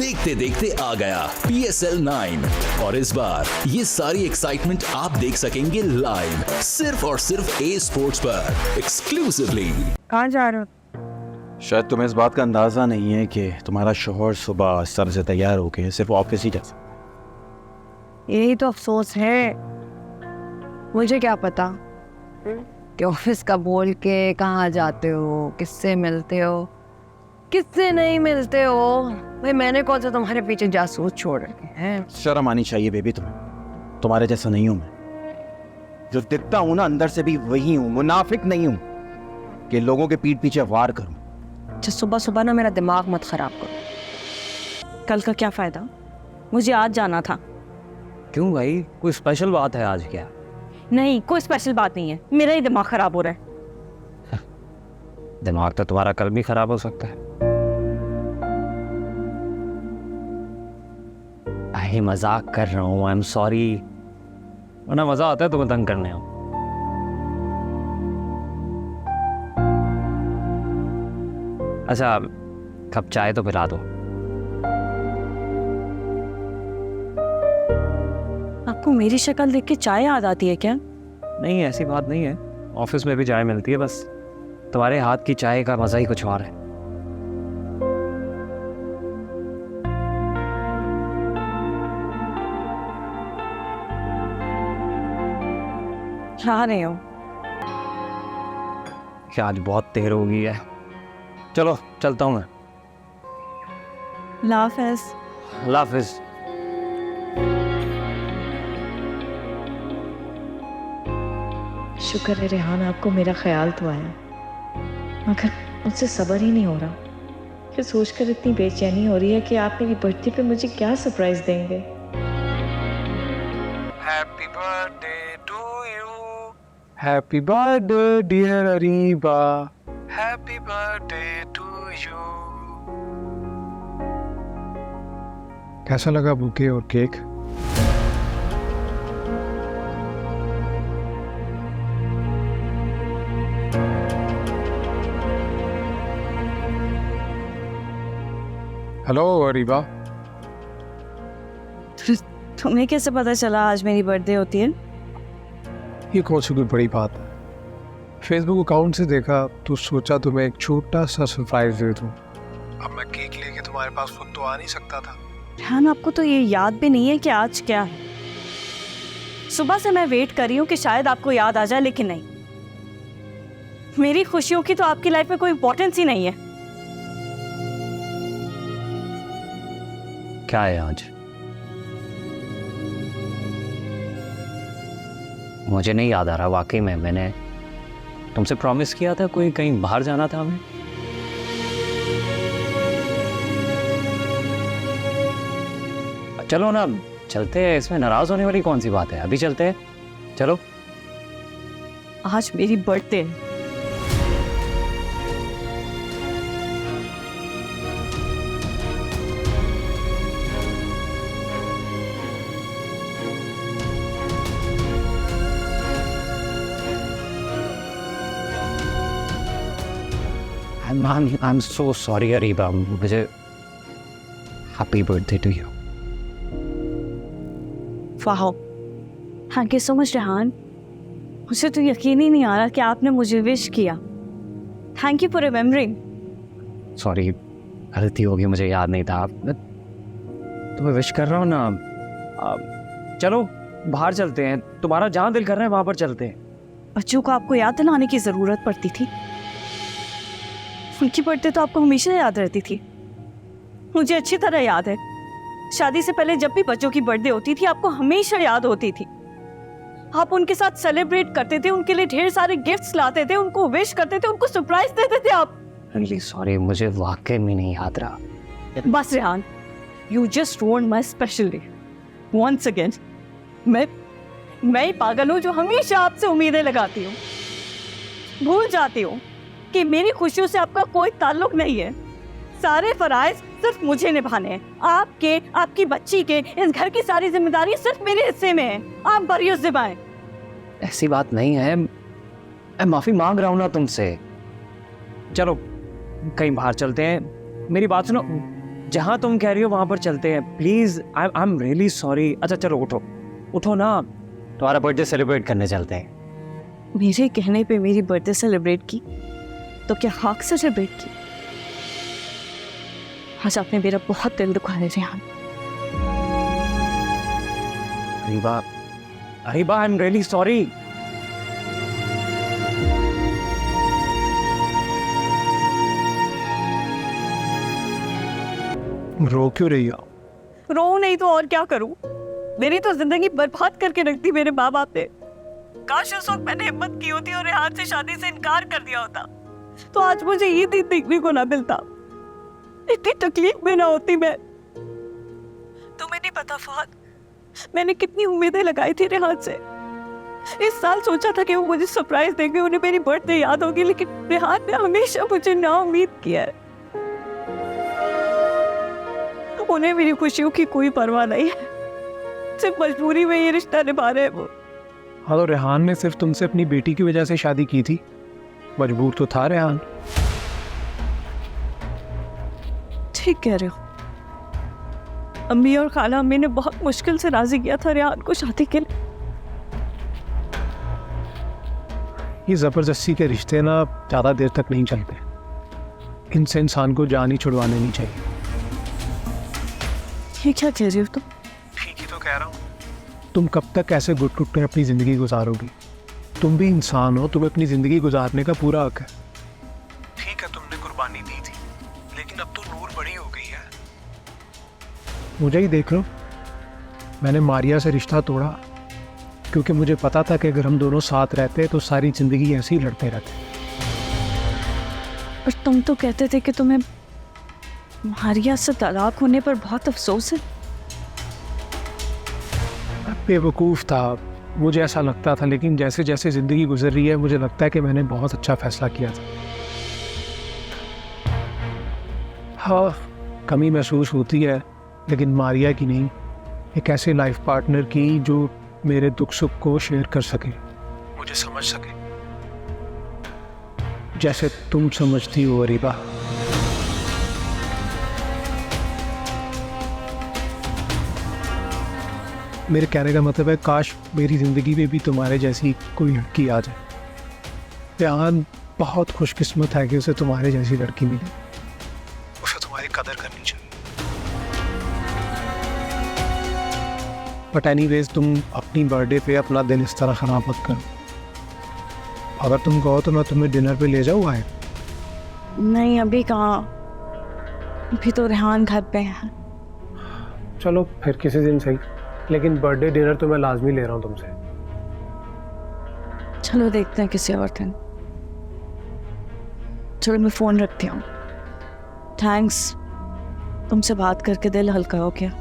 देखते देखते आ गया PSL 9 और इस बार ये सारी एक्साइटमेंट आप देख सकेंगे लाइव सिर्फ और सिर्फ ए स्पोर्ट्स पर एक्सक्लूसिवली। कहाँ जा रहे हो? शायद तुम्हें इस बात का अंदाजा नहीं है कि तुम्हारा शोहर सुबह सर से तैयार होके सिर्फ ऑफिस ही जा सकता। यही तो अफसोस है। मुझे क्या पता कि ऑफिस का बोल के कहाँ जाते हो, किससे मिलते हो, किससे नहीं मिलते हो। भाई मैंने कौन सा तुम्हारे पीछे जासूस छोड़ रखे हैं। शर्म आनी चाहिए बेबी तुम्हें। तुम्हारे जैसा नहीं हूं मैं। जो दिखता हूं ना अंदर से भी वही हूं। मुनाफिक नहीं हूं कि लोगों के पीठ पीछे वार करूं। अच्छा सुबह सुबह ना मेरा दिमाग मत खराब करो। कल का क्या फायदा? मुझे आज जाना था। क्यों भाई, कोई स्पेशल बात है आज क्या? नहीं, कोई स्पेशल बात नहीं है, मेरा ही दिमाग खराब हो रहा है। दिमाग तो तुम्हारा कल भी खराब हो सकता है। आई मजाक कर रहा हूँ, आई एम सॉरी। वरना मजा आता है तुम्हें तंग करने हो। अच्छा कप चाय तो पिला दो। आपको मेरी शक्ल देख के चाय याद आती है क्या? नहीं ऐसी बात नहीं है, ऑफिस में भी चाय मिलती है, बस तुम्हारे हाथ की चाय का मजा ही कुछ और है। खा रहे हो? क्या आज बहुत देर हो गई है। चलो चलता हूँ मैं। लाफिज। हाफिज। शुक्र है रेहान, आपको मेरा ख्याल तो आया, मगर मुझसे सब्र ही नहीं हो रहा। फिर सोचकर इतनी बेचैनी हो रही है कि आप मेरी बर्थडे पे मुझे क्या सरप्राइज देंगे। Happy birthday to you, happy birthday dear Areeba, happy birthday to you. कैसा लगा बुके और केक? हेलो अरीबा। तुम्हें कैसे पता चला आज मेरी बर्थडे होती है? ये कौन सी कोई बड़ी बात है? फेसबुक अकाउंट से देखा तो सोचा तुम्हें एक छोटा सा सरप्राइज दे दूं। अब मैं केक लेके तुम्हारे पास खुद तो आ नहीं सकता था। ध्यान, आपको तो ये याद भी नहीं है कि आज क्या है। सुबह से मैं वेट कर रही हूँ कि शायद आपको याद आ जाए, लेकिन नहीं। मेरी खुशियों की तो आपकी लाइफ में कोई इंपॉर्टेंस ही नहीं है। क्या है आज? मुझे नहीं याद आ रहा वाकई में। मैंने तुमसे प्रॉमिस किया था, कोई कहीं बाहर जाना था हमें। चलो ना चलते हैं, इसमें नाराज होने वाली कौन सी बात है। अभी चलते हैं, चलो। आज मेरी बर्थडे है। I'm so sorry अरीबा, मुझे हैप्पी बर्थडे टू यू। वाह, thank you so much Rehan. मुझे तो यकीन ही नहीं आ रहा कि आपने मुझे विश किया। Thank you for remembering. Sorry, गलती होगी, मुझे याद नहीं था। तुम्हें विश कर रहा हूँ ना। चलो बाहर चलते हैं, तुम्हारा जहाँ दिल कर रहा है वहाँ पर चलते हैं। बच्चों को आपको याद दिलाने की ज़रूरत पड़ती थी। उनकी बर्थडे तो आपको हमेशा याद रहती थी। मुझे अच्छी तरह याद है, शादी से पहले जब भी बच्चों की बर्थडे होती थी आपको हमेशा याद होती थी। आप उनके साथ सेलिब्रेट करते थे, उनके लिए ढेर सारे गिफ्ट्स लाते थे, उनको विश करते थे, उनको सरप्राइज देते थे आप। रियली सॉरी, मुझे वाकई में नहीं याद रहा। बस Rehan, you just ruined my special day once again. मैं ही पागल हूँ जो हमेशा आपसे उम्मीदें लगाती हूँ। भूल जाती हूँ कि मेरी खुशियों से आपका कोई ताल्लुक नहीं है। सारे फराइज सिर्फ मुझे निभाने हैं। आपके, आपकी बच्ची के, इस घर की सारी जिम्मेदारी सिर्फ मेरे हिस्से में है। आप बरियत निभाएं। ऐसी बात नहीं है, मैं माफी मांग रहा हूँ ना तुमसे। चलो कहीं बाहर चलते हैं, मेरी बात सुनो। जहाँ तुम कह रही हो वहां पर चलते हैं please. I am really sorry. अच्छा चलो उठो, उठो ना, तुम्हारा बर्थडे सेलिब्रेट करने चलते हैं। मेरे कहने पे मेरी बर्थडे सेलिब्रेट की तो क्या हक से सेलिब्रेट की? आज आपने मेरा बहुत दिल दुखा है Rehan. Ariba, Ariba I am really sorry. रो क्यों रही हो? रो नहीं तो और क्या करूं? मेरी तो जिंदगी बर्बाद करके रख दी मेरे माँ बाप ने। काश उस वक्त मैंने हिम्मत की होती और रेहान से शादी से इनकार कर दिया होता तो आज मुझे ये दिन देखने को ना मिलता, इतनी तकलीफ में ना होती मैं। तुम्हें नहीं पता फहद, मैंने कितनी उम्मीदें लगाई थी रेहान से। इस साल सोचा था कि वो मुझे सरप्राइज देंगे, उन्हें मेरी बर्थडे याद होगी, लेकिन रेहान ने हमेशा मुझे ना उम्मीद किया है। उन्हें मेरी खुशियों की कोई परवाह नहीं है, सिर्फ मजबूरी में ये रिश्ता निभा रहे हैं वो। हाँ तो रेहान ने सिर्फ तुमसे अपनी बेटी की वजह से शादी की थी, मजबूर तो था रेहान। ठीक कह रहे हो। अम्मी और खाला अम्मी ने बहुत मुश्किल से राजी किया था रेहान को शादी के लिए। ये जबरदस्ती के रिश्ते ना ज्यादा देर तक नहीं चलते, इनसे इंसान को जान ही छुड़वा लेनी चाहिए। ये क्या कह रही हो तुम? ठीक ही तो कह रहा हूँ। तुम कब तक ऐसे घुट घुट कर अपनी जिंदगी गुजारोगी? तुम भी इंसान हो, तुम्हें अपनी जिंदगी गुजारने का पूरा हक है। ठीक है तुमने कुर्बानी दी थी, लेकिन अब तो नूर बड़ी हो गई है। मुझे ही देख लो, मैंने मारिया से रिश्ता तोड़ा क्योंकि मुझे पता था कि अगर हम दोनों साथ रहते तो सारी जिंदगी ऐसे ही लड़ते रहते। और तुम तो कहते थे कि तुम्हें मारिया से तलाक होने पर बहुत अफसोस है। बेवकूफ़ था, मुझे ऐसा लगता था, लेकिन जैसे जैसे ज़िंदगी गुजर रही है मुझे लगता है कि मैंने बहुत अच्छा फैसला किया था। हाँ, कमी महसूस होती है, लेकिन मारिया की नहीं, एक ऐसे लाइफ पार्टनर की जो मेरे दुख सुख को शेयर कर सके, मुझे समझ सके, जैसे तुम समझती हो अरीबा। मेरे कहने का मतलब है, काश मेरी ज़िंदगी में भी तुम्हारे जैसी कोई लड़की आ जाए। रेहान बहुत खुशकिस्मत है कि उसे तुम्हारे जैसी लड़की मिली, उसे तुम्हारी कदर करनी चाहिए। बट एनीवेज, तुम अपनी बर्थडे पे अपना दिन इस तरह ख़राब मत करो। अगर तुम कहो तो मैं तुम्हें डिनर पे ले जाऊँ आए? नहीं अभी कहाँ, अभी तो रेहान घर पे है। चलो फिर किसी दिन सही, लेकिन बर्थडे डिनर तो मैं लाजमी ले रहा हूँ तुमसे। चलो देखते हैं किसी और दिन। चलो मैं फ़ोन रखती हूँ। थैंक्स, तुमसे बात करके दिल हल्का हो गया।